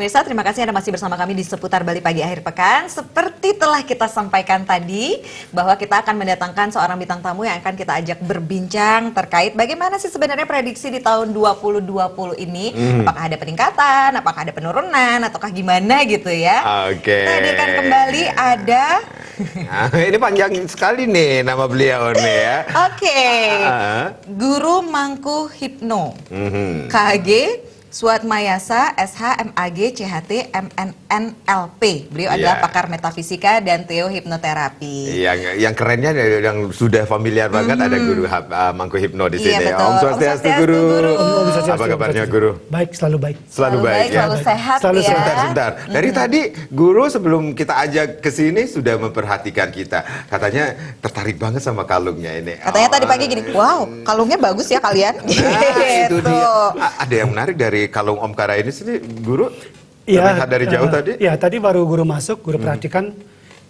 Pemirsa, terima kasih Anda masih bersama kami di seputar Bali Pagi Akhir Pekan. Seperti telah kita sampaikan tadi, bahwa kita akan mendatangkan seorang bintang tamu yang akan kita ajak berbincang terkait bagaimana sih sebenarnya prediksi di tahun 2020 ini. Apakah ada peningkatan, apakah ada penurunan, ataukah gimana gitu ya. Oke. Kita hadirkan kembali ada... Ini panjang sekali nih nama beliau nih ya. Oke. Guru Mangku Hipno. KG Suatmayasa, SH, MAG, CHT, MNNLP. Beliau adalah pakar metafisika dan teohipnoterapi. Yang kerennya yang sudah familiar banget ada Guru Mangku Hipno di sini. Betul. Om Swastiastu Guru. Om, apa kabarnya Guru? Baik, selalu baik. Selalu baik ya. Selalu sehat Selalu ya. Sebentar. Dari tadi Guru sebelum kita ajak ke sini sudah memperhatikan kita. Katanya tertarik banget sama kalungnya ini. Katanya tadi pagi gini, wow, kalungnya bagus ya kalian. Nah, itu Gitu. dia. Ada yang menarik dari kalung Om Kara ini sini, Guru? Iya, Terlihat dari jauh tadi? Iya, tadi baru guru masuk, guru perhatikan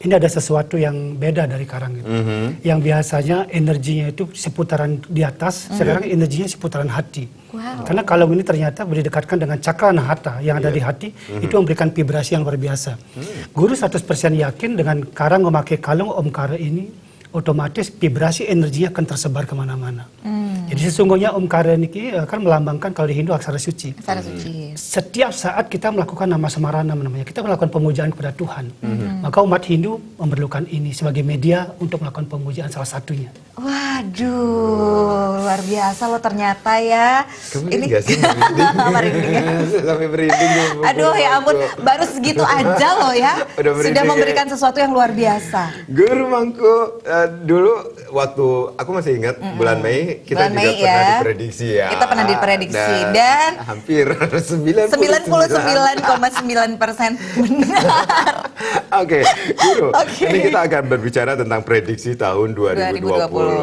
ini ada sesuatu yang beda dari karang itu. Yang biasanya energinya itu seputaran di atas, sekarang energinya seputaran hati. Wow. Karena kalung ini ternyata didekatkan dengan cakra nahata yang ada di hati, itu memberikan vibrasi yang luar biasa. Guru 100% yakin dengan karang memakai kalung Om Kara ini, otomatis vibrasi energinya akan tersebar kemana-mana. Jadi sesungguhnya Om Kara ini akan melambangkan kalau di Hindu aksara suci. Aksara suci. Setiap saat kita melakukan nama samaranam namanya, kita melakukan pemujaan kepada Tuhan. Maka umat Hindu memerlukan ini sebagai media untuk melakukan pemujaan salah satunya. Waduh, luar biasa loh ternyata ya. Kamu ini gak sih Merinding ya. sampai merinding. Aduh ya ampun, baru segitu aja loh ya. Udah merinding Sudah ya. memberikan sesuatu yang luar biasa. Guru Mangku, dulu waktu aku masih ingat bulan Mei kita Bulan juga Mei, pernah ya. diprediksi ya. Kita pernah diprediksi dan hampir 99% 99,9% benar. Oke, Guru. Oke. Ini kita akan berbicara tentang prediksi tahun 2020.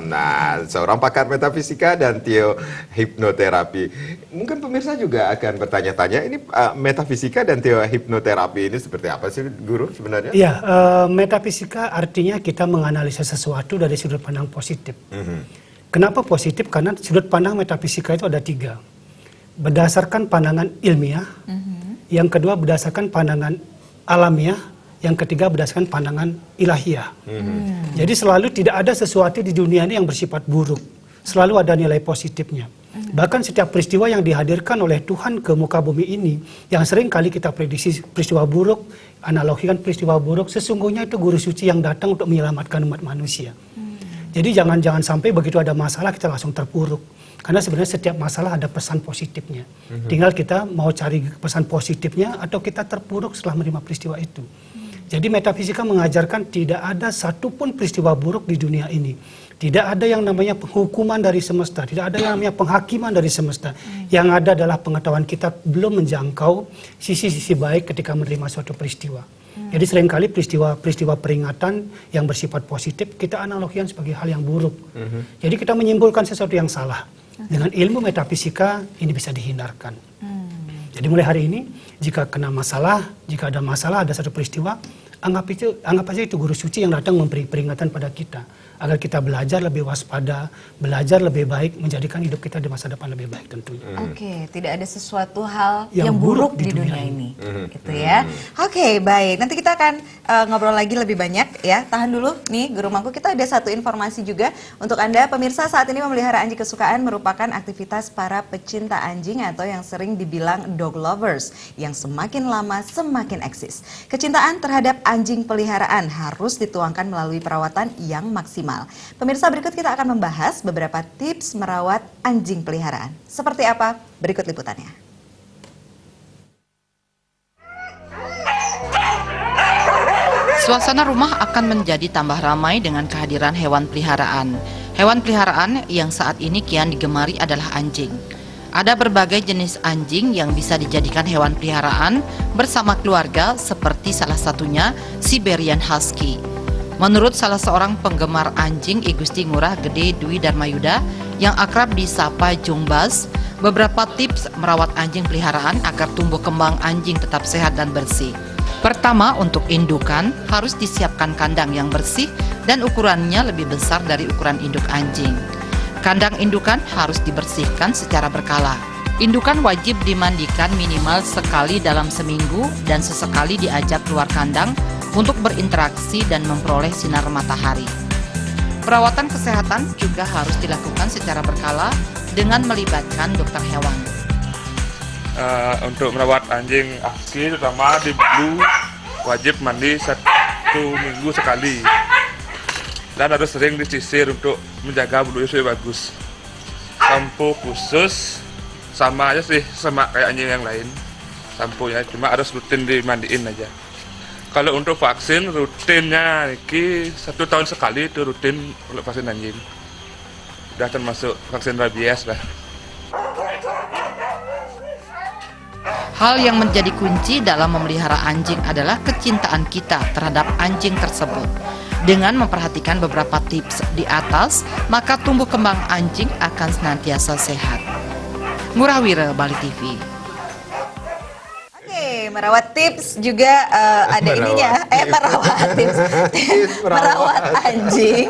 Nah, seorang pakar metafisika dan teohipnoterapi. Mungkin pemirsa juga akan bertanya-tanya, ini metafisika dan teohipnoterapi ini seperti apa sih, Guru sebenarnya? Iya, metafisika artinya kita menganalisa sesuatu dari sudut pandang positif. Kenapa positif? Karena sudut pandang metafisika itu ada 3. Berdasarkan pandangan ilmiah, yang kedua berdasarkan pandangan alamiah, yang ketiga berdasarkan pandangan ilahiyah. Jadi selalu tidak ada sesuatu di dunia ini yang bersifat buruk. Selalu ada nilai positifnya. Bahkan setiap peristiwa yang dihadirkan oleh Tuhan ke muka bumi ini, yang sering kali kita prediksi peristiwa buruk, analogikan peristiwa buruk, sesungguhnya itu guru suci yang datang untuk menyelamatkan umat manusia. Jadi jangan sampai begitu ada masalah kita langsung terpuruk. Karena sebenarnya setiap masalah ada pesan positifnya. Tinggal kita mau cari pesan positifnya atau kita terpuruk setelah menerima peristiwa itu. Jadi metafisika mengajarkan tidak ada satupun peristiwa buruk di dunia ini. Tidak ada yang namanya penghukuman dari semesta, tidak ada yang namanya penghakiman dari semesta. Yang ada adalah pengetahuan kita belum menjangkau sisi-sisi baik ketika menerima suatu peristiwa. Jadi seringkali peristiwa peringatan yang bersifat positif kita analogikan sebagai hal yang buruk. Jadi kita menyimpulkan sesuatu yang salah. Dengan ilmu metafisika ini bisa dihindarkan. Jadi mulai hari ini jika kena masalah, jika ada masalah, ada satu peristiwa, anggap aja itu guru suci yang datang memberi peringatan pada kita agar kita belajar lebih waspada, belajar lebih baik, menjadikan hidup kita di masa depan lebih baik tentunya. Oke, tidak ada sesuatu hal Yang yang buruk buruk di di dunia dunia ini. Gitu ya. Oke, baik. Nanti kita akan ngobrol lagi lebih banyak ya. Tahan dulu nih Guru Mangku, kita ada satu informasi juga untuk Anda pemirsa. Saat ini memelihara anjing kesukaan merupakan aktivitas para pecinta anjing atau yang sering dibilang dog lovers yang semakin lama semakin eksis. Kecintaan terhadap anjing peliharaan harus dituangkan melalui perawatan yang maksimal. Pemirsa, berikut kita akan membahas beberapa tips merawat anjing peliharaan. Seperti apa? Berikut liputannya. Suasana rumah akan menjadi tambah ramai dengan kehadiran hewan peliharaan. Hewan peliharaan yang saat ini kian digemari adalah anjing. Ada berbagai jenis anjing yang bisa dijadikan hewan peliharaan bersama keluarga, seperti salah satunya Siberian Husky. Menurut salah seorang penggemar anjing, I Gusti Ngurah Gede Dwi Darmayuda yang akrab disapa Jungbas, beberapa tips merawat anjing peliharaan agar tumbuh kembang anjing tetap sehat dan bersih. Pertama, untuk indukan harus disiapkan kandang yang bersih dan ukurannya lebih besar dari ukuran induk anjing. Kandang indukan harus dibersihkan secara berkala. Indukan wajib dimandikan minimal sekali dalam seminggu dan sesekali diajak keluar kandang untuk berinteraksi dan memperoleh sinar matahari. Perawatan kesehatan juga harus dilakukan secara berkala dengan melibatkan dokter hewan. Untuk merawat anjing husky terutama di Blue wajib mandi 1 minggu sekali dan harus sering disisir untuk menjaga bulunya supaya bagus. Sampo khusus sama aja sih sama kayak anjing yang lain, sampo-nya cuma harus rutin dimandiin aja. Kalau untuk vaksin rutinnya ini 1 tahun sekali itu rutin untuk vaksin anjing. Udah termasuk vaksin rabies lah. Hal yang menjadi kunci dalam memelihara anjing adalah kecintaan kita terhadap anjing tersebut. Dengan memperhatikan beberapa tips di atas, maka tumbuh kembang anjing akan senantiasa sehat. Ngurah Wira, Bali TV. Oke, merawat tips juga ada ininya. Merawat tips. Merawat anjing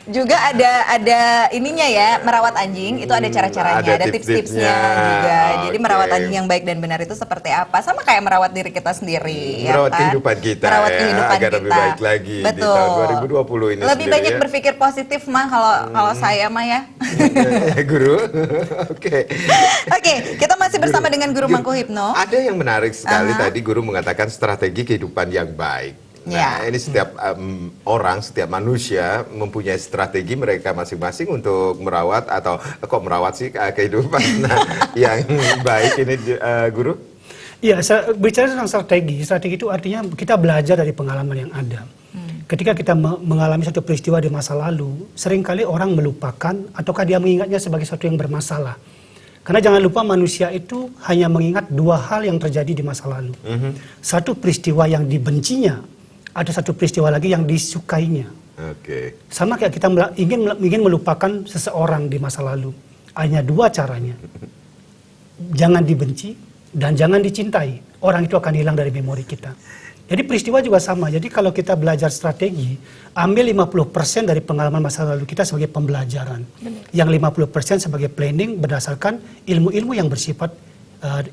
juga ada ininya ya. Merawat anjing itu ada cara-caranya, ada tips-tipsnya juga. Jadi merawat anjing yang baik dan benar itu seperti apa? Sama kayak merawat diri kita sendiri. Merawat ya kan? kehidupan kita merawat ya, kehidupan agar kita. lebih baik lagi di tahun 2020 ini. Lebih sendiri, banyak ya. berpikir positif mah kalau saya mah ya. Ya, Guru. Oke. Oke, kita masih bersama dengan Guru Mangku Hipno. Ada yang menarik sekali tadi Guru mengatakan strategi kehidupan yang baik. Nah, ini setiap orang, setiap manusia mempunyai strategi mereka masing-masing untuk merawat atau kok merawat sih kehidupan yang baik ini, Guru? Iya, bicara tentang strategi itu artinya kita belajar dari pengalaman yang ada. Ketika kita mengalami satu peristiwa di masa lalu, seringkali orang melupakan ataukah dia mengingatnya sebagai sesuatu yang bermasalah. Karena jangan lupa manusia itu hanya mengingat 2 hal yang terjadi di masa lalu. Satu peristiwa yang dibencinya, ada satu peristiwa lagi yang disukainya. Oke. Sama kayak kita ingin melupakan seseorang di masa lalu. Hanya 2 caranya. Jangan dibenci dan jangan dicintai. Orang itu akan hilang dari memori kita. Jadi peristiwa juga sama. Jadi kalau kita belajar strategi, ambil 50% dari pengalaman masa lalu kita sebagai pembelajaran. Yang 50% sebagai planning berdasarkan ilmu-ilmu yang bersifat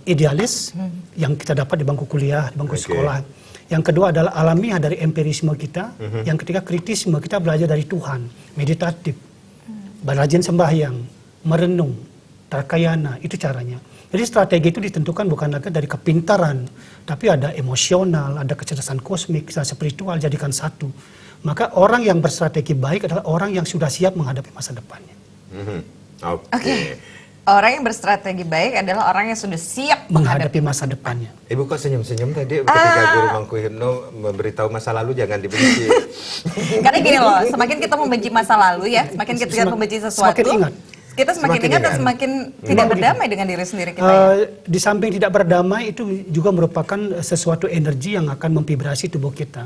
idealis yang kita dapat di bangku kuliah, di bangku sekolah. Yang kedua adalah alamiah dari empirisme kita. Yang ketiga kritisme, kita belajar dari Tuhan, meditatif, berajin sembahyang, merenung, tarkayana, itu caranya. Jadi strategi itu ditentukan bukan lagi dari kepintaran, tapi ada emosional, ada kecerdasan kosmik, kecerdasan spiritual, jadikan satu. Maka orang yang berstrategi baik adalah orang yang sudah siap menghadapi masa depannya. Oke. Orang yang berstrategi baik adalah orang yang sudah siap menghadapi masa depannya. Ibu kok senyum-senyum tadi ketika Guru Mangku Hipno memberitahu masa lalu jangan dibenci. Karena gini loh, semakin kita membenci masa lalu ya, semakin kita membenci sesuatu, semakin ingat. Kita semakin ingat dan semakin tidak berdamai dengan diri sendiri kita. Di samping tidak berdamai itu juga merupakan sesuatu energi yang akan memvibrasi tubuh kita.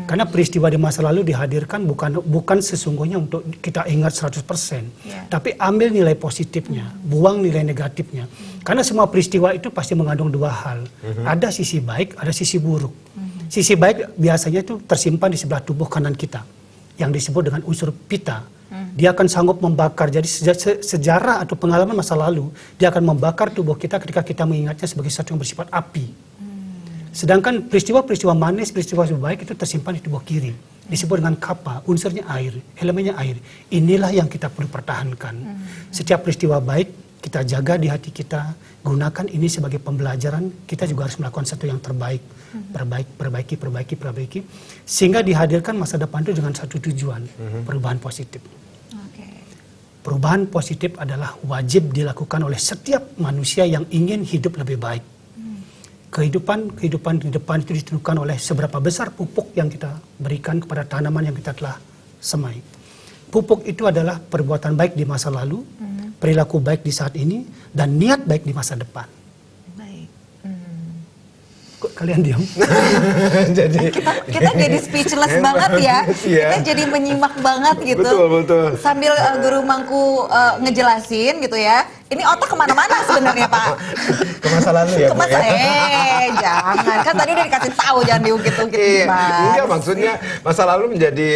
Karena peristiwa di masa lalu dihadirkan bukan sesungguhnya untuk kita ingat 100%. Tapi ambil nilai positifnya, buang nilai negatifnya. Karena semua peristiwa itu pasti mengandung 2 hal. Ada sisi baik, ada sisi buruk. Sisi baik biasanya itu tersimpan di sebelah tubuh kanan kita, yang disebut dengan unsur pita. Dia akan sanggup membakar. Jadi sejarah atau pengalaman masa lalu, dia akan membakar tubuh kita ketika kita mengingatnya sebagai sesuatu yang bersifat api. Sedangkan peristiwa-peristiwa manis, peristiwa baik itu tersimpan di tubuh kiri. Disebut dengan kapa, unsurnya air, elemennya air. Inilah yang kita perlu pertahankan. Setiap peristiwa baik kita jaga di hati kita, gunakan ini sebagai pembelajaran. Kita juga harus melakukan sesuatu yang terbaik. Perbaiki. Sehingga dihadirkan masa depan itu dengan satu tujuan, perubahan positif. Perubahan positif adalah wajib dilakukan oleh setiap manusia yang ingin hidup lebih baik. Kehidupan di depan itu ditentukan oleh seberapa besar pupuk yang kita berikan kepada tanaman yang kita telah semai. Pupuk itu adalah perbuatan baik di masa lalu, perilaku baik di saat ini, dan niat baik di masa depan. kalian diam. Jadi Kita jadi speechless banget ya. Iya. Kita jadi menyimak banget gitu. betul. Sambil guru Mangku ngejelasin gitu ya. Ini otak kemana-mana sebenarnya Pak. Ke masa lalu ya, Bu, ya? Jangan. Kan tadi udah dikasih tahu jangan diungkit-ungkit. Iya, Mas. enggak maksudnya masa lalu menjadi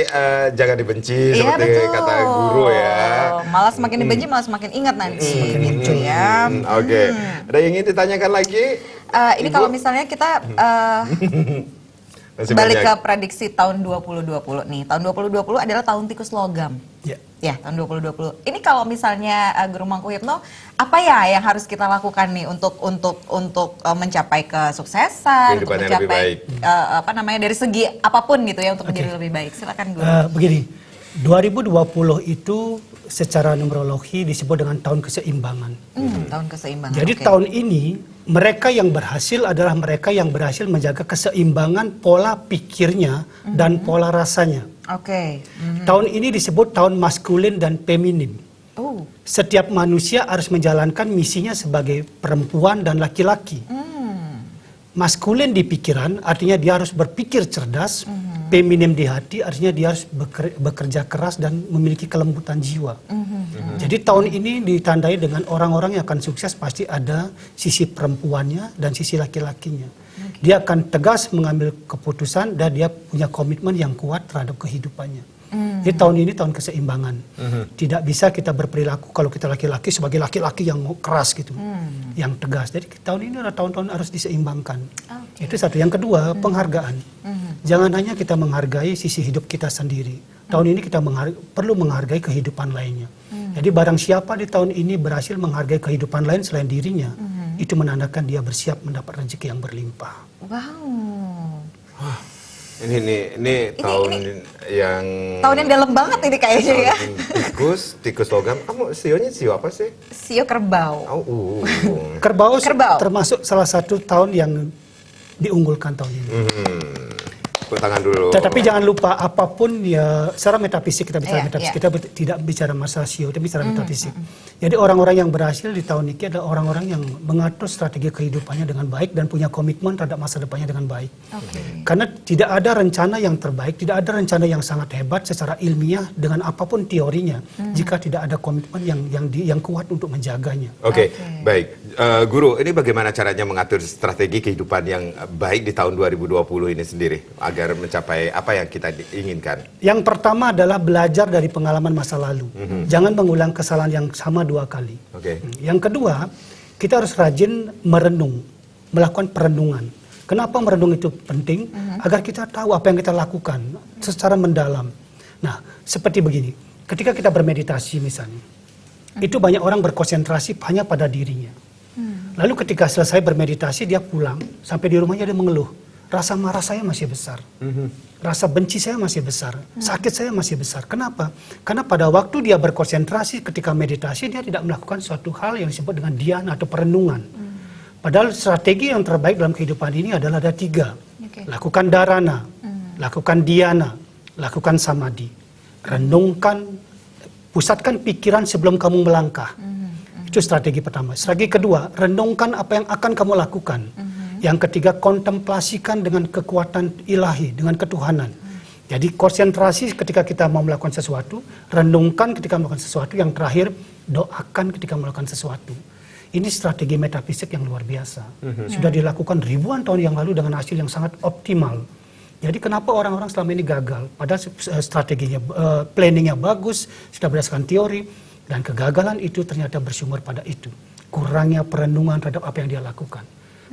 jangan dibenci Iya, seperti betul. kata guru ya. Malah semakin dibenci malah semakin ingat nanti gitu ya. Oke, ada yang ingin ditanyakan lagi? Ini Ibu? kalau misalnya kita Masih balik banyak. ke prediksi tahun 2020 nih. Tahun 2020 adalah tahun tikus logam. Ya. Ya, tahun 2020. Ini kalau misalnya Guru Mangku Hipno, apa ya yang harus kita lakukan nih untuk mencapai kesuksesan, untuk Kehidupan yang lebih mencapai baik. dari segi apapun gitu ya untuk menjadi lebih baik. Silakan Guru. Begini, 2020 itu secara numerologi disebut dengan tahun keseimbangan. Tahun keseimbangan. Jadi oke. tahun ini mereka yang berhasil adalah mereka yang berhasil menjaga keseimbangan pola pikirnya dan pola rasanya. Oke. Tahun ini disebut tahun maskulin dan feminin. Oh. Setiap manusia harus menjalankan misinya sebagai perempuan dan laki-laki. Maskulin di pikiran artinya dia harus berpikir cerdas, feminim di hati artinya dia harus bekerja keras dan memiliki kelembutan jiwa. Jadi tahun ini ditandai dengan orang-orang yang akan sukses pasti ada sisi perempuannya dan sisi laki-lakinya. Dia akan tegas mengambil keputusan dan dia punya komitmen yang kuat terhadap kehidupannya. Jadi tahun ini tahun keseimbangan. Tidak bisa kita berperilaku kalau kita laki-laki sebagai laki-laki yang keras gitu, yang tegas. Jadi tahun ini adalah tahun-tahun harus diseimbangkan. Itu satu. Yang kedua, penghargaan. Jangan hanya kita menghargai sisi hidup kita sendiri. Tahun ini kita perlu menghargai kehidupan lainnya. Jadi barang siapa di tahun ini berhasil menghargai kehidupan lain selain dirinya, itu menandakan dia bersiap mendapat rezeki yang berlimpah. Wow. Ini tahun yang Tahun yang dalam banget ini kayaknya ya. tikus logam. Kamu sionya sio apa sih? Sio kerbau. Kerbau Kerbau. termasuk salah satu tahun yang diunggulkan tahun ini. Tepuk tangan dulu. Tetapi jangan lupa apapun ya secara metafisik kita bicara Iya, metafisik iya. kita tidak bicara masalah sio tapi bicara metafisik. Jadi orang-orang yang berhasil di tahun ini adalah orang-orang yang mengatur strategi kehidupannya dengan baik dan punya komitmen terhadap masa depannya dengan baik. Karena tidak ada rencana yang terbaik, tidak ada rencana yang sangat hebat secara ilmiah dengan apapun teorinya jika tidak ada komitmen yang kuat untuk menjaganya. Oke, baik. Guru, ini bagaimana caranya mengatur strategi kehidupan yang baik di tahun 2020 ini sendiri agar mencapai apa yang kita inginkan? Yang pertama adalah belajar dari pengalaman masa lalu. Jangan mengulang kesalahan yang sama 2 kali. Oke. Yang kedua, kita harus rajin merenung, melakukan perenungan. Kenapa merenung itu penting? Agar kita tahu apa yang kita lakukan secara mendalam. Nah, seperti begini. Ketika kita bermeditasi misalnya, itu banyak orang berkonsentrasi hanya pada dirinya. Lalu ketika selesai bermeditasi, dia pulang, sampai di rumahnya dia mengeluh. Rasa marah saya masih besar, rasa benci saya masih besar, sakit saya masih besar. Kenapa? Karena pada waktu dia berkonsentrasi ketika meditasi, dia tidak melakukan suatu hal yang disebut dengan dhyana atau perenungan. Padahal strategi yang terbaik dalam kehidupan ini adalah ada 3. Lakukan dharana, lakukan dhyana, lakukan samadhi. Renungkan, pusatkan pikiran sebelum kamu melangkah. Itu strategi pertama. Strategi kedua, renungkan apa yang akan kamu lakukan. Yang ketiga, kontemplasikan dengan kekuatan ilahi, dengan ketuhanan. Jadi konsentrasi ketika kita mau melakukan sesuatu, renungkan ketika melakukan sesuatu, yang terakhir doakan ketika melakukan sesuatu. Ini strategi metafisik yang luar biasa. Sudah dilakukan ribuan tahun yang lalu dengan hasil yang sangat optimal. Jadi kenapa orang-orang selama ini gagal? Padahal strateginya, planningnya bagus, sudah berdasarkan teori, dan kegagalan itu ternyata bersumber pada itu. Kurangnya perenungan terhadap apa yang dia lakukan.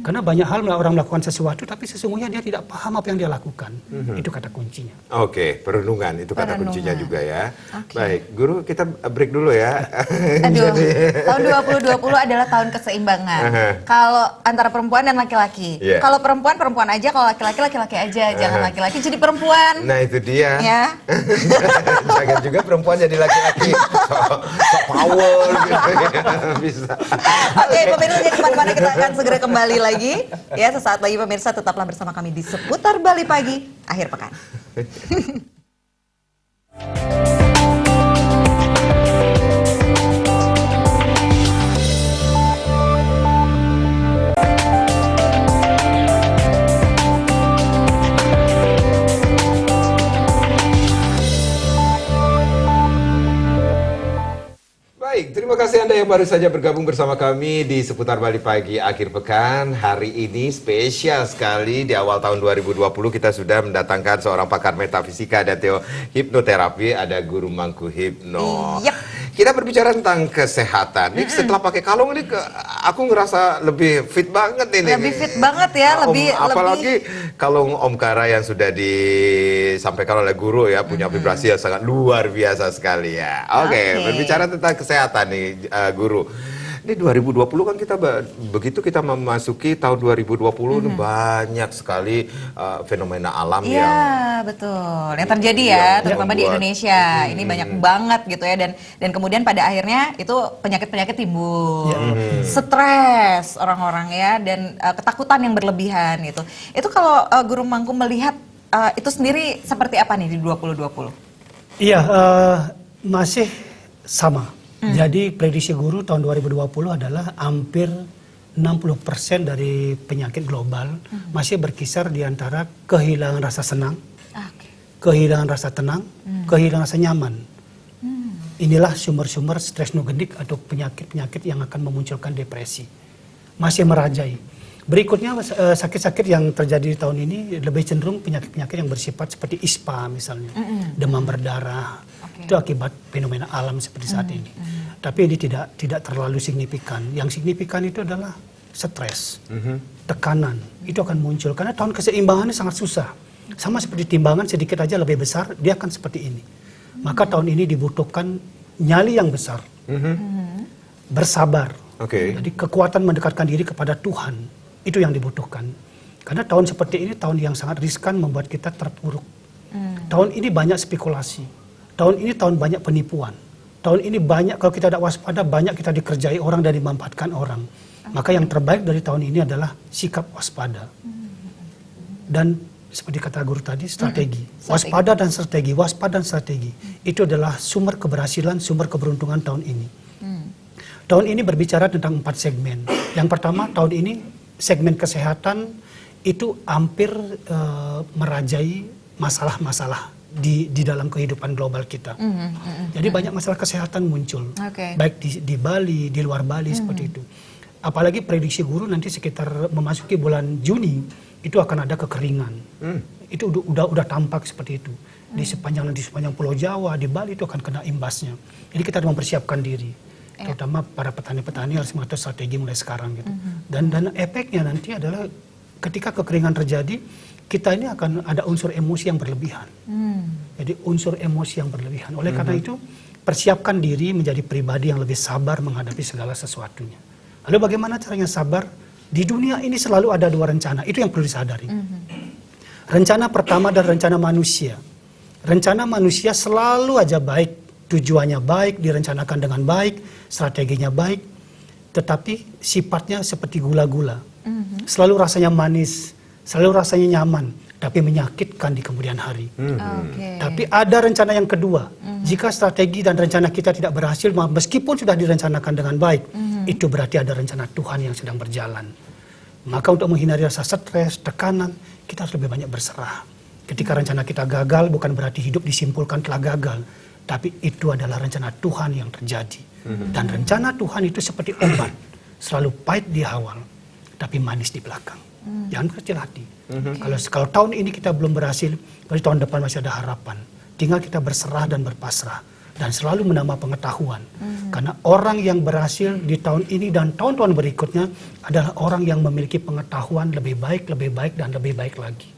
Karena banyak hal orang melakukan sesuatu tapi sesungguhnya dia tidak paham apa yang dia lakukan. Itu kata kuncinya. Oke, perenungan itu kata Perenungan. kuncinya juga ya. Oke. Baik, Guru kita break dulu ya. Aduh, tahun 2020 adalah tahun keseimbangan. Kalau antara perempuan dan laki-laki. Iya. Kalau perempuan aja, kalau laki-laki laki-laki aja. Jangan laki-laki jadi perempuan. Nah itu dia. Ya. Jangan juga perempuan jadi laki-laki. So power gitu ya. Bisa. Oke, pemirsa jangan kemana-mana, kita akan segera kembali lagi. Ya, sesaat lagi pemirsa tetaplah bersama kami di Seputar Bali Pagi akhir pekan. kasih Anda yang baru saja bergabung bersama kami di Seputar Bali Pagi akhir pekan. Hari ini spesial sekali, di awal tahun 2020 kita sudah mendatangkan seorang pakar metafisika dan hipnoterapi, ada Guru Mangku Hipno. Yep. Kita berbicara tentang kesehatan. Nih, setelah pakai kalung ini aku ngerasa lebih fit banget ini. Lebih fit banget ya, Apalagi kalung Om Kara yang sudah disampaikan oleh guru ya, punya vibrasi yang sangat luar biasa sekali ya. Oke, berbicara tentang kesehatan nih, Guru. Ini 2020 kan begitu kita memasuki tahun 2020 ini banyak sekali fenomena alam Iya, yang betul. Yang terjadi ya, terutama di Indonesia. Ini banyak banget gitu ya, dan kemudian pada akhirnya itu penyakit-penyakit timbul. Stres orang-orang ya, dan ketakutan yang berlebihan gitu. Itu kalau Guru Mangku melihat itu sendiri seperti apa nih di 2020? Iya, masih sama. Jadi prediksi guru tahun 2020 adalah hampir 60% dari penyakit global masih berkisar di antara kehilangan rasa senang, kehilangan rasa tenang, kehilangan rasa nyaman. Inilah sumber-sumber stres nugendik atau penyakit-penyakit yang akan memunculkan depresi. Masih merajai. Berikutnya sakit-sakit yang terjadi di tahun ini lebih cenderung penyakit-penyakit yang bersifat seperti ISPA misalnya, demam berdarah. Itu akibat fenomena alam seperti saat ini. Tapi ini tidak terlalu signifikan. Yang signifikan itu adalah stres, tekanan. Itu akan muncul karena tahun keseimbangannya sangat susah. Sama seperti timbangan sedikit aja lebih besar, dia akan seperti ini. Maka tahun ini dibutuhkan nyali yang besar, bersabar. Jadi kekuatan mendekatkan diri kepada Tuhan itu yang dibutuhkan. Karena tahun seperti ini tahun yang sangat riskan, membuat kita terpuruk. Tahun ini banyak spekulasi. Tahun ini tahun banyak penipuan. Tahun ini banyak, kalau kita tidak waspada, banyak kita dikerjai orang dan dimanfaatkan orang. Maka yang terbaik dari tahun ini adalah sikap waspada. Dan seperti kata guru tadi, strategi. Waspada dan strategi, waspada dan strategi. Itu adalah sumber keberhasilan, sumber keberuntungan tahun ini. Tahun ini berbicara tentang 4 segmen. Yang pertama, tahun ini segmen kesehatan itu hampir merajai masalah-masalah di dalam kehidupan global kita. Jadi banyak masalah kesehatan muncul, baik di Bali, di luar Bali seperti itu. Apalagi prediksi guru nanti sekitar memasuki bulan Juni itu akan ada kekeringan. Itu udah tampak seperti itu. Di sepanjang Pulau Jawa, di Bali itu akan kena imbasnya. Jadi kita harus mempersiapkan diri. Terutama para petani-petani harus mengatur strategi mulai sekarang gitu. Dan efeknya nanti adalah ketika kekeringan terjadi, kita ini akan ada unsur emosi yang berlebihan. Jadi unsur emosi yang berlebihan. Oleh karena itu, persiapkan diri menjadi pribadi yang lebih sabar menghadapi segala sesuatunya. Lalu bagaimana caranya sabar? Di dunia ini selalu ada 2 rencana. Itu yang perlu disadari. Rencana pertama dan rencana manusia. Rencana manusia selalu aja baik. Tujuannya baik, direncanakan dengan baik, strateginya baik. Tetapi sifatnya seperti gula-gula. Selalu rasanya manis, selalu rasanya nyaman, tapi menyakitkan di kemudian hari. Tapi ada rencana yang kedua. Jika strategi dan rencana kita tidak berhasil, meskipun sudah direncanakan dengan baik, itu berarti ada rencana Tuhan yang sedang berjalan. Maka untuk menghindari rasa stres, tekanan, kita harus lebih banyak berserah. Ketika rencana kita gagal, bukan berarti hidup disimpulkan telah gagal, tapi itu adalah rencana Tuhan yang terjadi. Dan rencana Tuhan itu seperti obat, selalu pahit di awal, tapi manis di belakang. Jangan kecil hati. Kalau tahun ini kita belum berhasil, berarti tahun depan masih ada harapan. Tinggal kita berserah dan berpasrah dan selalu menambah pengetahuan. Karena orang yang berhasil di tahun ini dan tahun-tahun berikutnya adalah orang yang memiliki pengetahuan lebih baik, dan lebih baik lagi.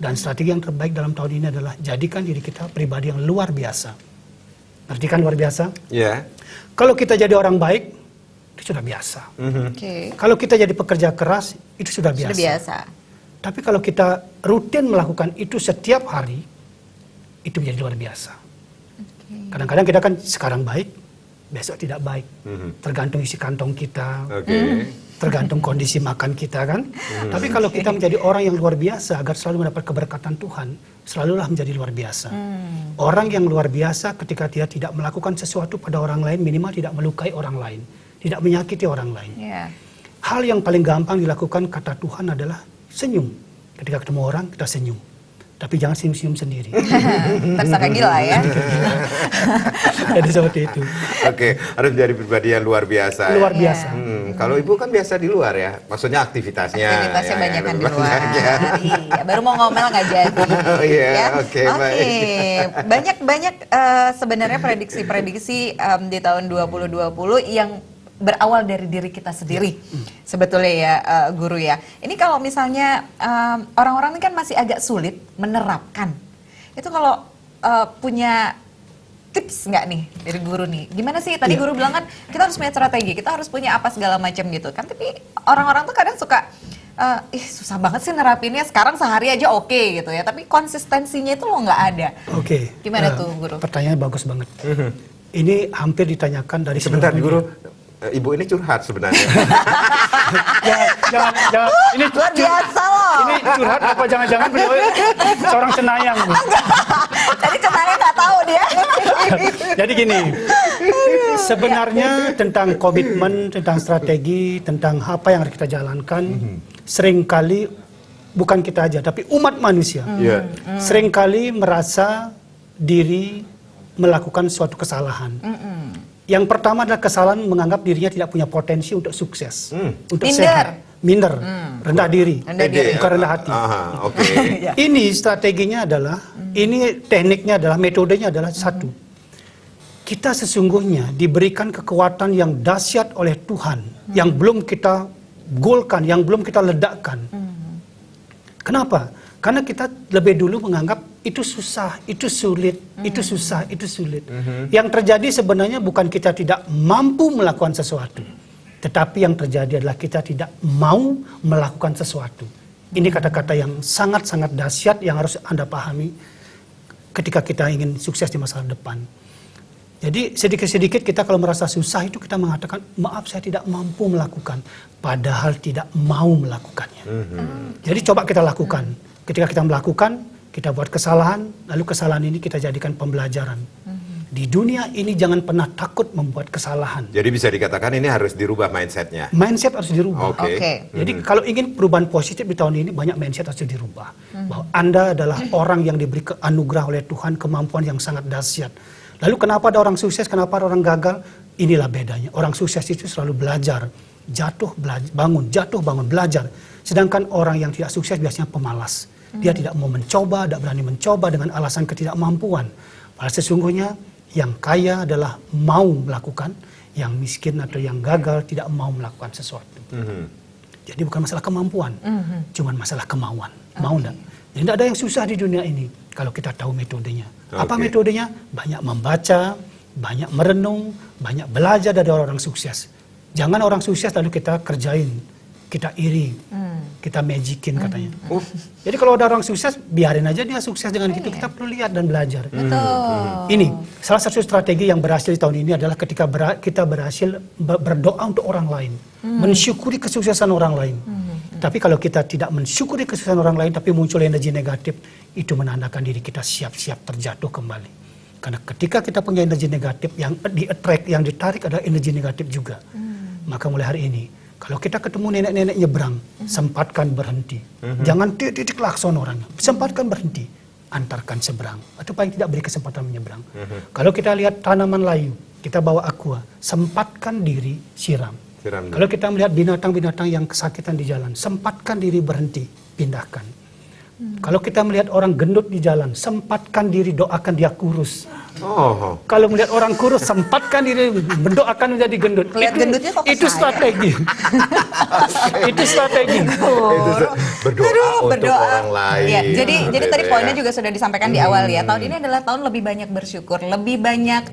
Dan strategi yang terbaik dalam tahun ini adalah jadikan diri kita pribadi yang luar biasa. Ngerti kan luar biasa? Ya. Kalau kita jadi orang baik, itu sudah biasa. Kalau kita jadi pekerja keras, itu sudah biasa. Tapi kalau kita rutin melakukan itu setiap hari, itu menjadi luar biasa. Kadang-kadang kita kan sekarang baik, besok tidak baik. Tergantung isi kantong kita, tergantung kondisi makan kita kan. Tapi kalau kita menjadi orang yang luar biasa, agar selalu mendapat keberkatan Tuhan, selalulah menjadi luar biasa. Orang yang luar biasa ketika dia tidak melakukan sesuatu pada orang lain, minimal tidak melukai orang lain. Tidak menyakiti orang lain. Hal yang paling gampang dilakukan kata Tuhan adalah senyum. Ketika ketemu orang, kita senyum. tapi jangan senyum-senyum sendiri. Tersangka gila ya. Jadi seperti itu. Oke, harus menjadi pribadi yang luar biasa. Luar biasa. Kalau ibu kan biasa di luar ya, maksudnya aktivitasnya. Aktivitasnya yang banyak kan di lebih luar. banyak ya. Iya, baru mau ngomel nggak jadi. Oh, iya, ya. oke, baik. Banyak sebenarnya prediksi-prediksi di tahun 2020 yang berawal dari diri kita sendiri sebetulnya ya guru ya. Ini kalau misalnya orang-orang ini kan masih agak sulit menerapkan. Itu kalau punya tips nggak nih dari guru nih? Gimana sih tadi guru bilang kan kita harus punya strategi, kita harus punya apa segala macam gitu kan. Tapi orang-orang tuh kadang suka susah banget sih nerapinnya, sekarang sehari aja oke gitu ya. Tapi konsistensinya itu lo nggak ada. Oke. Gimana tuh guru? Pertanyaan bagus banget. Ini hampir ditanyakan dari Sebentar seluruh guru, media. ibu ini curhat sebenarnya. Jangan. Ini Luar biasa loh. Ini curhat apa jangan-jangan beliau seorang cenayang? Bu? Tadi cenayang nggak tahu dia. Jadi gini, sebenarnya tentang komitmen, tentang strategi, tentang apa yang harus kita jalankan, seringkali bukan kita aja, tapi umat manusia Iya. seringkali merasa diri melakukan suatu kesalahan. Yang pertama adalah kesalahan menganggap dirinya tidak punya potensi untuk sukses, untuk Minder. sehat, minder, rendah diri, Rendah diri. bukan rendah hati. Aha, oke. Ini strateginya adalah, ini tekniknya adalah, metodenya adalah satu. Kita sesungguhnya diberikan kekuatan yang dahsyat oleh Tuhan, yang belum kita golkan, yang belum kita ledakkan. Kenapa? Karena kita lebih dulu menganggap itu susah, itu sulit, itu susah, itu sulit. Yang terjadi sebenarnya bukan kita tidak mampu melakukan sesuatu, tetapi yang terjadi adalah kita tidak mau melakukan sesuatu. Ini kata-kata yang sangat-sangat dahsyat yang harus Anda pahami ketika kita ingin sukses di masa depan. Jadi sedikit-sedikit kita kalau merasa susah itu kita mengatakan, maaf saya tidak mampu melakukan, padahal tidak mau melakukannya. Jadi coba kita lakukan. Ketika kita melakukan, kita buat kesalahan, lalu kesalahan ini kita jadikan pembelajaran. Di dunia ini jangan pernah takut membuat kesalahan. Jadi bisa dikatakan ini harus dirubah mindsetnya. Mindset harus dirubah. Oke. Oke. Jadi kalau ingin perubahan positif di tahun ini, banyak mindset harus dirubah. Bahwa Anda adalah orang yang diberi anugerah oleh Tuhan, kemampuan yang sangat dahsyat. Lalu kenapa ada orang sukses, kenapa ada orang gagal? Inilah bedanya. Orang sukses itu selalu belajar. Jatuh, bangun, jatuh, bangun, belajar. Sedangkan orang yang tidak sukses biasanya pemalas. Dia tidak mau mencoba, tidak berani mencoba dengan alasan ketidakmampuan. Padahal sesungguhnya yang kaya adalah mau melakukan, yang miskin atau yang gagal tidak mau melakukan sesuatu. Jadi bukan masalah kemampuan, cuman masalah kemauan. Mau enggak? Jadi tidak ada yang susah di dunia ini kalau kita tahu metodenya. Apa Oke. metodenya? Banyak membaca, banyak merenung, banyak belajar dari orang-orang sukses. Jangan orang sukses lalu kita kerjain, kita iri, kita magicin katanya. Jadi kalau ada orang sukses, biarin aja dia sukses dengan gitu. Kita perlu lihat dan belajar. Betul. Ini salah satu strategi yang berhasil di tahun ini adalah ketika kita berhasil berdoa untuk orang lain, mensyukuri kesuksesan orang lain. Tapi kalau kita tidak mensyukuri kesuksesan orang lain, tapi muncul energi negatif, itu menandakan diri kita siap-siap terjatuh kembali. Karena ketika kita punya energi negatif, yang di-attract, yang ditarik adalah energi negatif juga. Maka mulai hari ini, kalau kita ketemu nenek-nenek nyebrang, sempatkan berhenti. Jangan titik klakson orangnya, sempatkan berhenti. Antarkan seberang, atau paling tidak beri kesempatan menyeberang. Kalau kita lihat tanaman layu, kita bawa aqua, sempatkan diri siram. Kalau kita melihat binatang-binatang yang kesakitan di jalan, sempatkan diri berhenti, pindahkan. Kalau kita melihat orang gendut di jalan, sempatkan diri doakan dia kurus. Oh. Kalau melihat orang kurus, sempatkan diri mendoakan menjadi gendut. Lihat gendutnya kok ke itu saya? strategi. Itu strategi. Berdoa untuk orang lain. Ya, jadi tadi Gitu poinnya ya. juga sudah disampaikan di awal ya. Tahun ini adalah tahun lebih banyak bersyukur, lebih banyak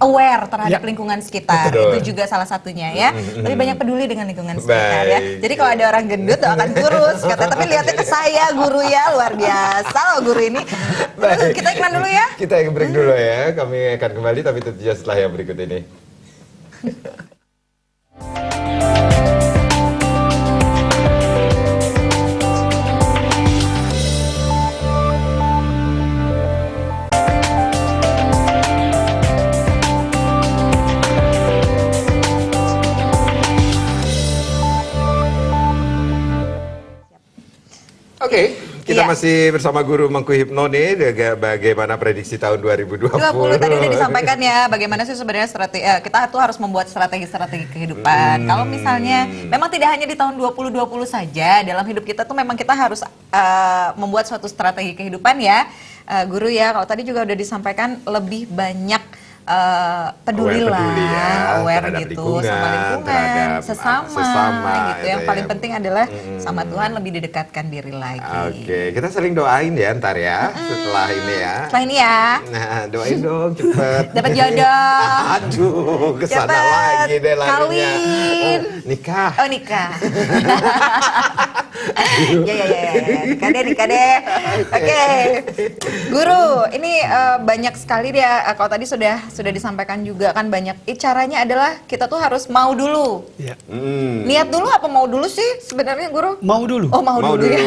aware terhadap Ya. lingkungan sekitar. Betul. Itu juga salah satunya ya. Lebih banyak peduli dengan lingkungan sekitar ya. Baik. Jadi kalau ada orang gendut akan kurus kata, tapi lihatnya ke saya guru ya, luar biasa loh guru ini. Baik. Kita iklan dulu ya. Kita break dulu ya. Kami akan kembali tapi tentunya setelah yang berikut ini. Oke, kita Iya. masih bersama Guru Mangku Hipno nih, bagaimana prediksi tahun 2020. 20 tadi udah disampaikan ya, bagaimana sih sebenarnya strategi kita tuh harus membuat strategi-strategi kehidupan. Kalau misalnya memang tidak hanya di tahun 2020 saja, dalam hidup kita tuh memang kita harus membuat suatu strategi kehidupan ya, Guru ya. Kalau tadi juga udah disampaikan lebih banyak pedulilah, aware terhadap gitu lingkungan, sama lingkungan, terhadap sesama gitu. Yang ya. paling penting adalah sama Tuhan lebih didekatkan diri lagi. Oke, kita sering doain ya ntar ya, setelah ini ya. Setelah ini ya, Nah, doain dong cepet. dapat jodoh. Aduh, kesana Cepet lagi deh larinya. kawin. Oh, nikah. Oh, nikah. Ya, nikah deh. Oke. Guru, ini banyak sekali dia kalau tadi sudah disampaikan juga kan banyak. Caranya adalah kita tuh harus mau dulu. Ya. Niat dulu apa mau dulu sih sebenarnya, Guru? Mau dulu. Oh, mau dulu ya.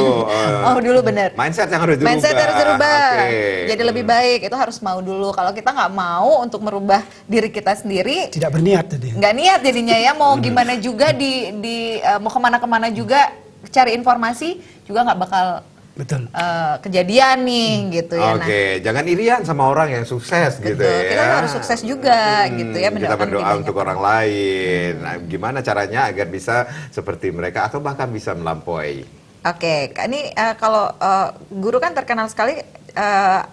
Mau dulu bener. Mindset yang harus dirubah. Mindset harus dirubah. Oke. Jadi lebih baik itu harus mau dulu. Kalau kita nggak mau untuk merubah diri kita sendiri, Tidak berniat tadi. nggak niat jadinya ya. Mau gimana juga mau kemana-kemana juga cari informasi juga nggak bakal Betul. kejadian nih gitu ya. Oke, jangan irian sama orang yang sukses gitu Betul. ya. Kita harus sukses juga gitu ya. Kita mendoakan berdoa lebih untuk banyak. orang lain. Nah, gimana caranya agar bisa seperti mereka atau bahkan bisa melampaui? Oke, ini kalau Guru kan terkenal sekali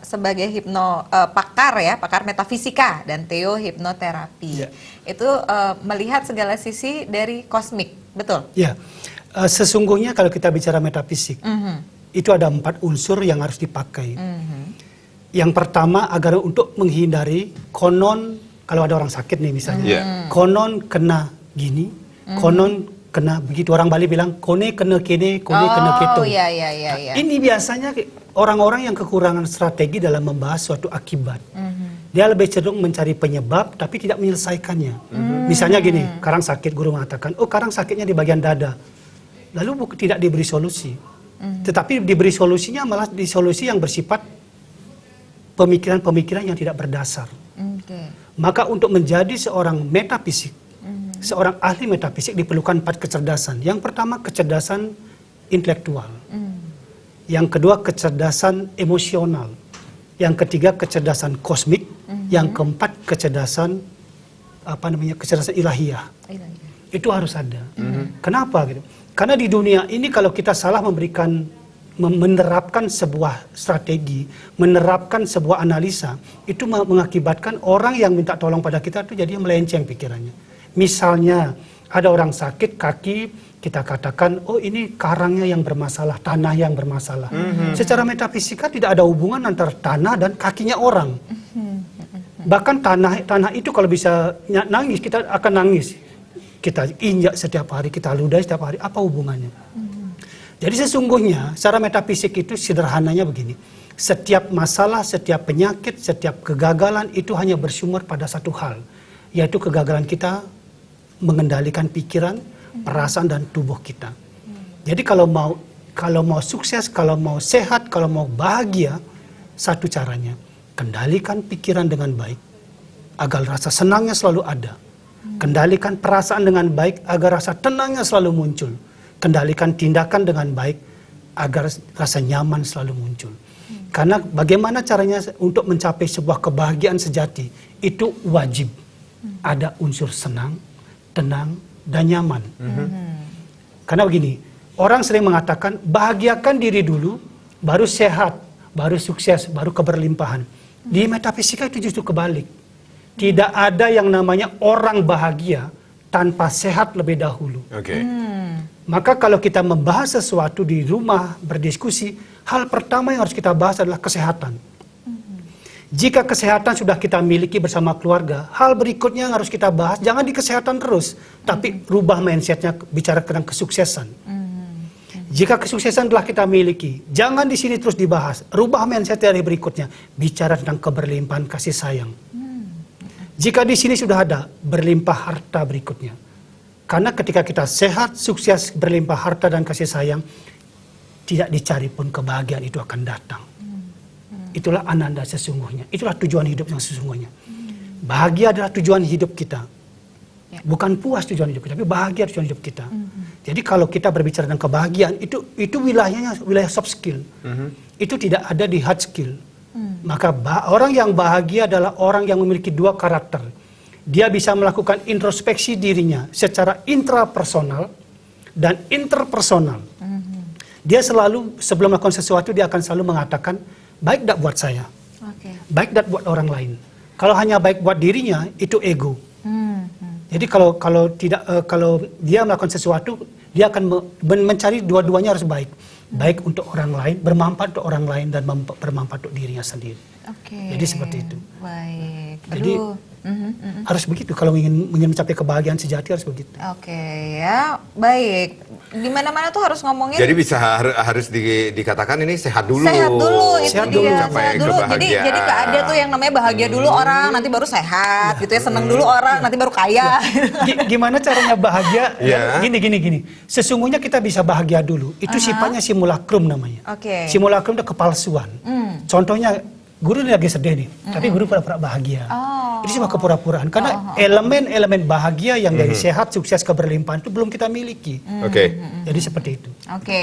sebagai pakar ya, pakar metafisika dan teohipnoterapi. Ya. Itu melihat segala sisi dari kosmik, betul? Ya, sesungguhnya kalau kita bicara metafisik, itu ada 4 unsur yang harus dipakai. Yang pertama agar untuk menghindari konon, kalau ada orang sakit nih misalnya, Iya. konon kena gini, konon kena begitu. Orang Bali bilang, kone kena kene, kone kena keto. Oh, iya. Ini biasanya orang-orang yang kekurangan strategi dalam membahas suatu akibat. Dia lebih cenderung mencari penyebab tapi tidak menyelesaikannya. Misalnya gini, karang sakit, Guru mengatakan, oh karang sakitnya di bagian dada. Lalu tidak diberi solusi. Tetapi diberi solusinya malah di solusi yang bersifat pemikiran-pemikiran yang tidak berdasar. Oke. Maka untuk menjadi seorang metafisik, seorang ahli metafisik diperlukan 4 kecerdasan. Yang pertama kecerdasan intelektual. Yang kedua kecerdasan emosional. Yang ketiga kecerdasan kosmik. Yang keempat kecerdasan kecerdasan ilahiyah. Itu harus ada. Kenapa gitu? Karena di dunia ini kalau kita salah menerapkan sebuah strategi, menerapkan sebuah analisa, itu mengakibatkan orang yang minta tolong pada kita itu jadi melenceng pikirannya. Misalnya ada orang sakit kaki, kita katakan, oh ini karangnya yang bermasalah, tanah yang bermasalah. Secara metafisika tidak ada hubungan antara tanah dan kakinya orang. Bahkan tanah itu kalau bisa nangis, kita akan nangis. Kita injak setiap hari, kita ludahi setiap hari, apa hubungannya? Jadi sesungguhnya secara metafisik itu sederhananya begini. Setiap masalah, setiap penyakit, setiap kegagalan itu hanya bersumber pada satu hal. Yaitu kegagalan kita mengendalikan pikiran, perasaan, dan tubuh kita. Jadi kalau mau sukses, kalau mau sehat, kalau mau bahagia, satu caranya. Kendalikan pikiran dengan baik, agar rasa senangnya selalu ada. Kendalikan perasaan dengan baik agar rasa tenangnya selalu muncul. Kendalikan tindakan dengan baik agar rasa nyaman selalu muncul. Karena bagaimana caranya untuk mencapai sebuah kebahagiaan sejati itu wajib ada unsur senang, tenang, dan nyaman. Karena begini, orang sering mengatakan bahagiakan diri dulu, baru sehat, baru sukses, baru keberlimpahan. Di metafisika itu justru kebalik. Tidak ada yang namanya orang bahagia tanpa sehat lebih dahulu. Oke. Maka kalau kita membahas sesuatu di rumah, berdiskusi, hal pertama yang harus kita bahas adalah kesehatan. Jika kesehatan sudah kita miliki bersama keluarga, hal berikutnya yang harus kita bahas, jangan di kesehatan terus, tapi rubah mindsetnya, bicara tentang kesuksesan. Jika kesuksesan telah kita miliki, jangan di sini terus dibahas, rubah mindset dari berikutnya, bicara tentang keberlimpahan kasih sayang. Jika di sini sudah ada, berlimpah harta berikutnya. Karena ketika kita sehat, sukses, berlimpah harta dan kasih sayang, tidak dicari pun kebahagiaan itu akan datang. Itulah ananda sesungguhnya. Itulah tujuan hidup yang sesungguhnya. Bahagia adalah tujuan hidup kita. Bukan puas tujuan hidup kita, tapi bahagia tujuan hidup kita. Jadi kalau kita berbicara tentang kebahagiaan, itu wilayahnya wilayah soft skill. Itu tidak ada di hard skill. Maka orang yang bahagia adalah orang yang memiliki dua karakter. Dia bisa melakukan introspeksi dirinya secara intrapersonal dan interpersonal. Dia selalu sebelum melakukan sesuatu dia akan selalu mengatakan baik tak buat saya, baik tak buat orang lain. Kalau hanya baik buat dirinya itu ego. Jadi kalau dia melakukan sesuatu, dia akan mencari dua-duanya harus baik. Baik untuk orang lain, bermanfaat untuk orang lain, dan bermanfaat untuk dirinya sendiri. Jadi seperti itu. Baik. Jadi harus begitu. Kalau ingin mencapai kebahagiaan sejati harus begitu. Ya, baik. Di mana-mana tuh harus ngomongin. Jadi bisa harus dikatakan ini sehat dulu. Sehat dulu, itu Sehat dia. dulu. Sehat dulu. Jadi nggak ada tuh yang namanya bahagia dulu orang, nanti baru sehat, gitu ya. Seneng dulu orang, nanti baru kaya. Gimana caranya bahagia? Ya. Gini. Sesungguhnya kita bisa bahagia dulu. Itu sifatnya simulacrum namanya. Simulacrum itu kepalsuan. Contohnya, guru ini lagi sedih nih, tapi guru pura-pura bahagia. Itu cuma kepura-puraan. Karena elemen-elemen bahagia yang dari sehat, sukses, keberlimpahan itu belum kita miliki. Jadi seperti itu.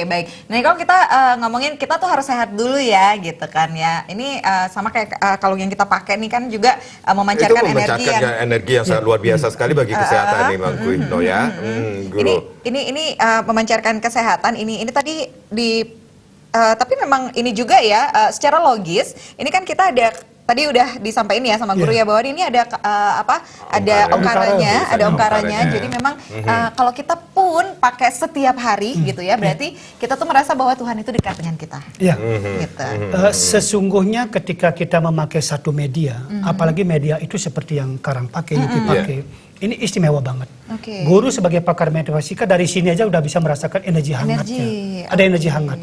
Baik. Nah kalau kita ngomongin kita tuh harus sehat dulu ya, gitu kan ya. Ini sama kayak kalau yang kita pakai nih kan juga memancarkan energi yang sangat luar biasa sekali bagi kesehatan nih, Bang Hipno ya. Guru. Ini memancarkan kesehatan. Ini tadi tapi memang ini juga ya secara logis. Ini kan kita ada tadi udah disampaikan ya sama guru ya bahwa ini ada ada ongkarannya. Jadi memang kalau kita pun pakai setiap hari gitu ya, berarti kita tuh merasa bahwa Tuhan itu dekat dengan kita. Gitu. Sesungguhnya ketika kita memakai satu media, apalagi media itu seperti yang Karang pakai, Yupi pakai, ini istimewa banget. Guru sebagai pakar metafisika dari sini aja udah bisa merasakan energi hangatnya. Ada energi hangat.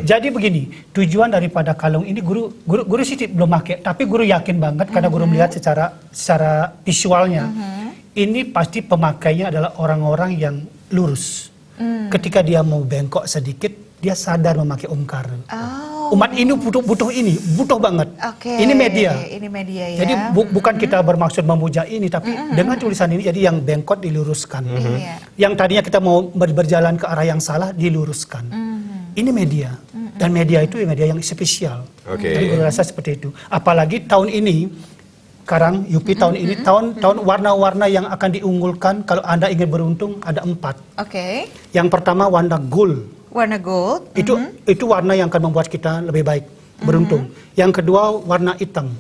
Jadi begini, tujuan daripada kalung ini guru sih belum pakai, tapi guru yakin banget karena guru melihat secara visualnya. Ini pasti pemakainya adalah orang-orang yang lurus. Ketika dia mau bengkok sedikit, dia sadar memakai ongkar. Umat ini butuh banget. Ini media. Ya. Jadi bukan kita bermaksud memuja ini, tapi dengan tulisan ini jadi yang bengkok diluruskan. Yang tadinya kita mau berjalan ke arah yang salah diluruskan. Ini media. Dan media itu media yang spesial. Jadi gue rasa seperti itu. Apalagi tahun ini, Karang, Yupi, tahun ini tahun warna-warna yang akan diunggulkan kalau Anda ingin beruntung ada 4. Yang pertama warna gold. Warna gold. Itu warna yang akan membuat kita lebih baik, beruntung. Yang kedua warna hitam.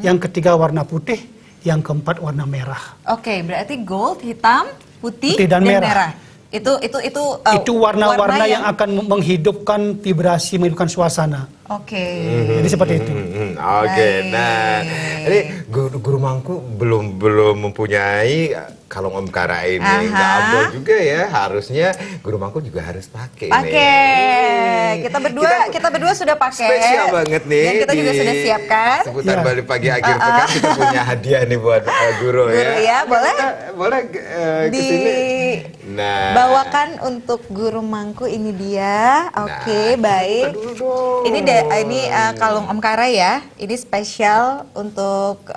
Yang ketiga warna putih. Yang keempat warna merah. Berarti gold, hitam, putih dan merah. Itu warna-warna yang akan menghidupkan vibrasi, menghidupkan suasana. Jadi seperti itu. Nah, ini guru Mangku belum mempunyai kalung Omkara ini. Nggak abol juga ya. Harusnya guru Mangku juga harus pakai. Kita berdua sudah pakai. Spesial banget nih. Dan kita juga sudah siapkan. Seputar Bali Pagi akhir pekan kita punya hadiah nih buat guru ya. Boleh kesini. Nah, bawakan untuk guru Mangku ini dia. Baik. Ini kalung Omkara ya. Ini spesial untuk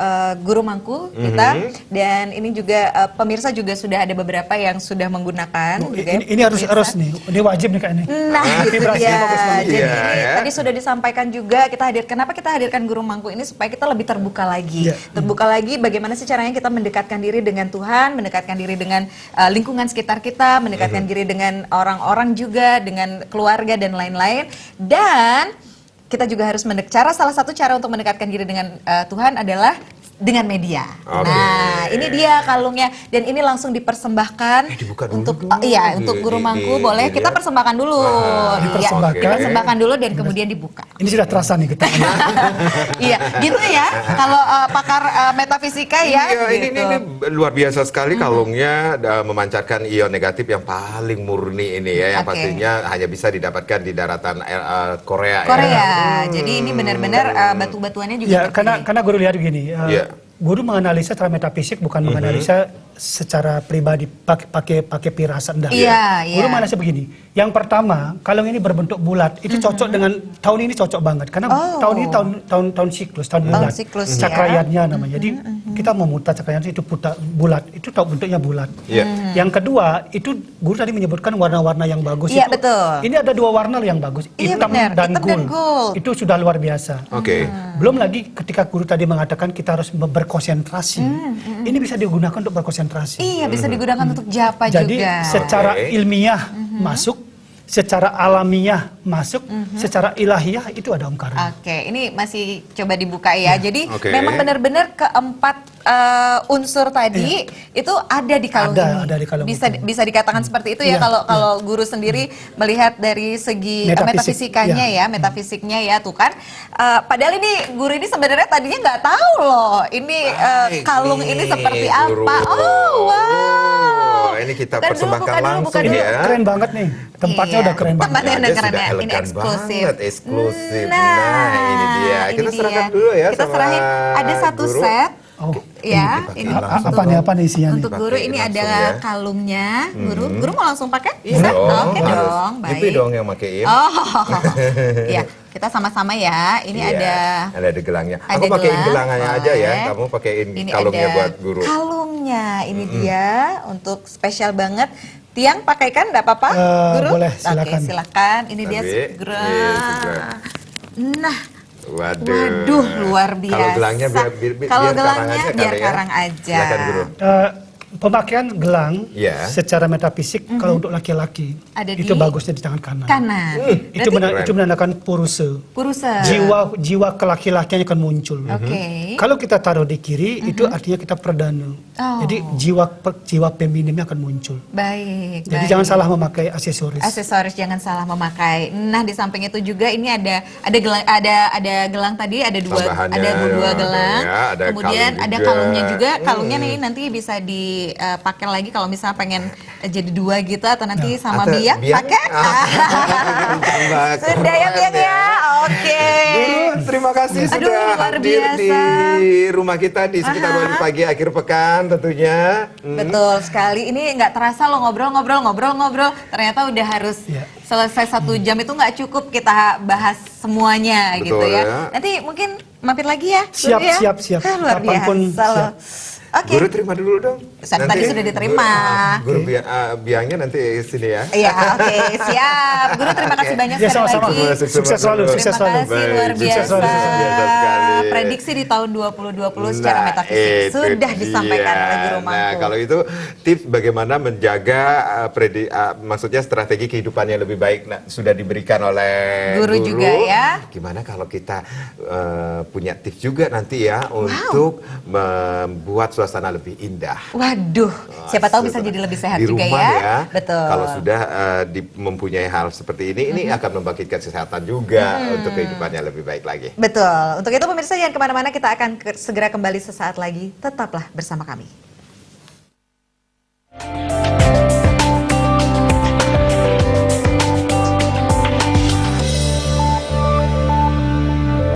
guru Mangku kita. Dan ini juga pemirsa juga sudah ada beberapa yang sudah menggunakan. Ini harus nih. Ini wajib nih kayaknya. Nah, itu dia. Jadi ini tadi sudah disampaikan juga kenapa kita hadirkan guru Mangku ini supaya kita lebih terbuka lagi. Terbuka lagi bagaimana sih caranya kita mendekatkan diri dengan Tuhan, mendekatkan diri dengan lingkungan sekitar kita, mendekatkan diri dengan orang-orang juga, dengan keluarga dan lain-lain. Dan kita juga harus salah satu cara untuk mendekatkan diri dengan Tuhan adalah dengan media. Nah, ini dia kalungnya dan ini langsung dipersembahkan untuk untuk guru Mangku. Boleh kita persembahkan dulu. Dipersembahkan dulu dan kemudian dibuka. Ini sudah terasa nih kita. Gitu ya. Kalau pakar metafisika ya. Ini luar biasa sekali kalungnya, memancarkan ion negatif yang paling murni ini ya, yang pastinya hanya bisa didapatkan di daratan Korea. Jadi ini benar-benar batu-batuannya juga. Karena guru lihat begini. Guru menganalisa secara metafisik, bukan menganalisa secara pribadi pakai firasat enggak. Guru menganalisa begini. Yang pertama, kalung ini berbentuk bulat, itu cocok dengan tahun ini, cocok banget karena tahun ini tahun siklus, tahun bulat. Cakrayatnya namanya. Jadi kita memutar cakrangan itu bulat, itu tahu bentuknya bulat. Iya. Yang kedua, itu guru tadi menyebutkan warna-warna yang bagus. Iya, itu, betul. Ini ada 2 warna yang bagus, Iya, hitam, benar. dan, Hitam dan gold. gold. Itu sudah luar biasa. Oke. Belum lagi ketika guru tadi mengatakan kita harus berkonsentrasi. Ini bisa digunakan untuk berkonsentrasi. Iya, bisa digunakan untuk japa Jadi juga. secara Oke. ilmiah masuk, secara alamiah masuk, secara ilahiyah itu ada omkaran. Oke, ini masih coba dibuka ya. Jadi Oke. memang benar-benar keempat unsur tadi itu ada di kalung Ada, ini. ada di kalung bisa itu. bisa dikatakan seperti itu ya Iya, kalau guru sendiri melihat dari segi Metafisik, metafisikanya iya. ya, metafisiknya ya tuh kan. Padahal ini guru ini sebenarnya tadinya nggak tahu loh. Ini kalung ini seperti Guru. apa. Oh, wow. Ini kita Buka dulu, persembahkan buka dulu, langsung buka Ini dulu. ya. keren banget nih, tempatnya Iya. udah keren banget. Tempatnya udah Aja keren sudah ya. Ini elegan eksklusif. banget, eksklusif. Nah, ini dia. Kita ini serahkan dia. dulu ya Kita sama serahin ada satu guru. set. Oh, Ya, dipakai ini langsung. apa nih isinya nih? untuk guru Dipakai ini langsung ada ya. kalungnya. Guru mau langsung pakai? Iya dong, Oke harus. dong, baik. Pipi dong yang makein. Oh, ya kita sama-sama ya. Ini Iya, ada ada gelangnya. ada Aku pakein gelang, gelangannya aja ya. boleh. Kamu pakein ini kalungnya ada buat guru. kalungnya. Ini dia untuk spesial banget. Tiang pakaikan, enggak apa-apa, guru? boleh, silakan. Oke, silakan. Ini dia Ambil. segera. Iya, segera. Nah, Waduh. waduh, luar biasa. Kalau gelangnya Kalau biar gelangnya karang aja biar kali ya. karang aja. Silakan guru. Pemakaian gelang Iya. secara metafisik kalau untuk laki-laki Ada itu di bagusnya di tangan kanan. Kanan. Itu, Berarti itu menandakan puruse. purusa. Jiwa kelaki-lakiannya akan muncul. Oke. Kalau kita taruh di kiri itu artinya kita perdana. Oh. Jadi jiwa feminimnya akan muncul. Baik. Jadi baik. jangan salah memakai aksesoris. Aksesoris jangan salah memakai. Nah, di samping itu juga ini ada gelang gelang tadi ada Tambahannya, dua gelang. ya, ada Kemudian kalung ada juga. kalungnya juga. Kalungnya nih nanti bisa dipakai lagi kalau misalnya pengen jadi 2 gitu atau nanti sama Atau biang biang? pakai. Tambah Sudah ya biang keren ya. Oke. Guru, terima kasih Aduh, sudah luar hadir di biasa. rumah kita di sekitar Wali Pagi akhir pekan tentunya. Betul sekali. Ini nggak terasa lo ngobrol. Ternyata udah harus Iya. selesai 1 jam itu nggak cukup kita bahas semuanya Betul, gitu ya. ya. Nanti mungkin mampir lagi ya. Siap, Guru ya? siap. Luar Kapanpun biasa loh. Oke. Guru terima dulu dong. Tadi sudah diterima. Guru biangnya nanti sini ya. Iya, oke, siap. Guru terima kasih banyak Ya, sekali sama-sama. lagi. Sukses selalu, sukses Terima selalu. kasih Baik, luar sukses biasa. selalu, biasa sekali. Prediksi di tahun 2020 secara Nah, metafisik itu sudah disampaikan dia. oleh Guru Mangku. Nah, kalau itu tips bagaimana menjaga maksudnya strategi kehidupan yang lebih baik sudah diberikan oleh Guru juga ya. Gimana kalau kita punya tips juga nanti ya untuk membuat suasana lebih indah. Waduh, siapa tahu bisa Setelah- jadi lebih sehat di juga rumah ya. Betul. Kalau sudah mempunyai hal seperti ini akan membangkitkan kesehatan juga untuk kehidupannya lebih baik lagi. Betul. Untuk itu pemirsa jangan kemana-mana, kita akan segera kembali sesaat lagi. Tetaplah bersama kami.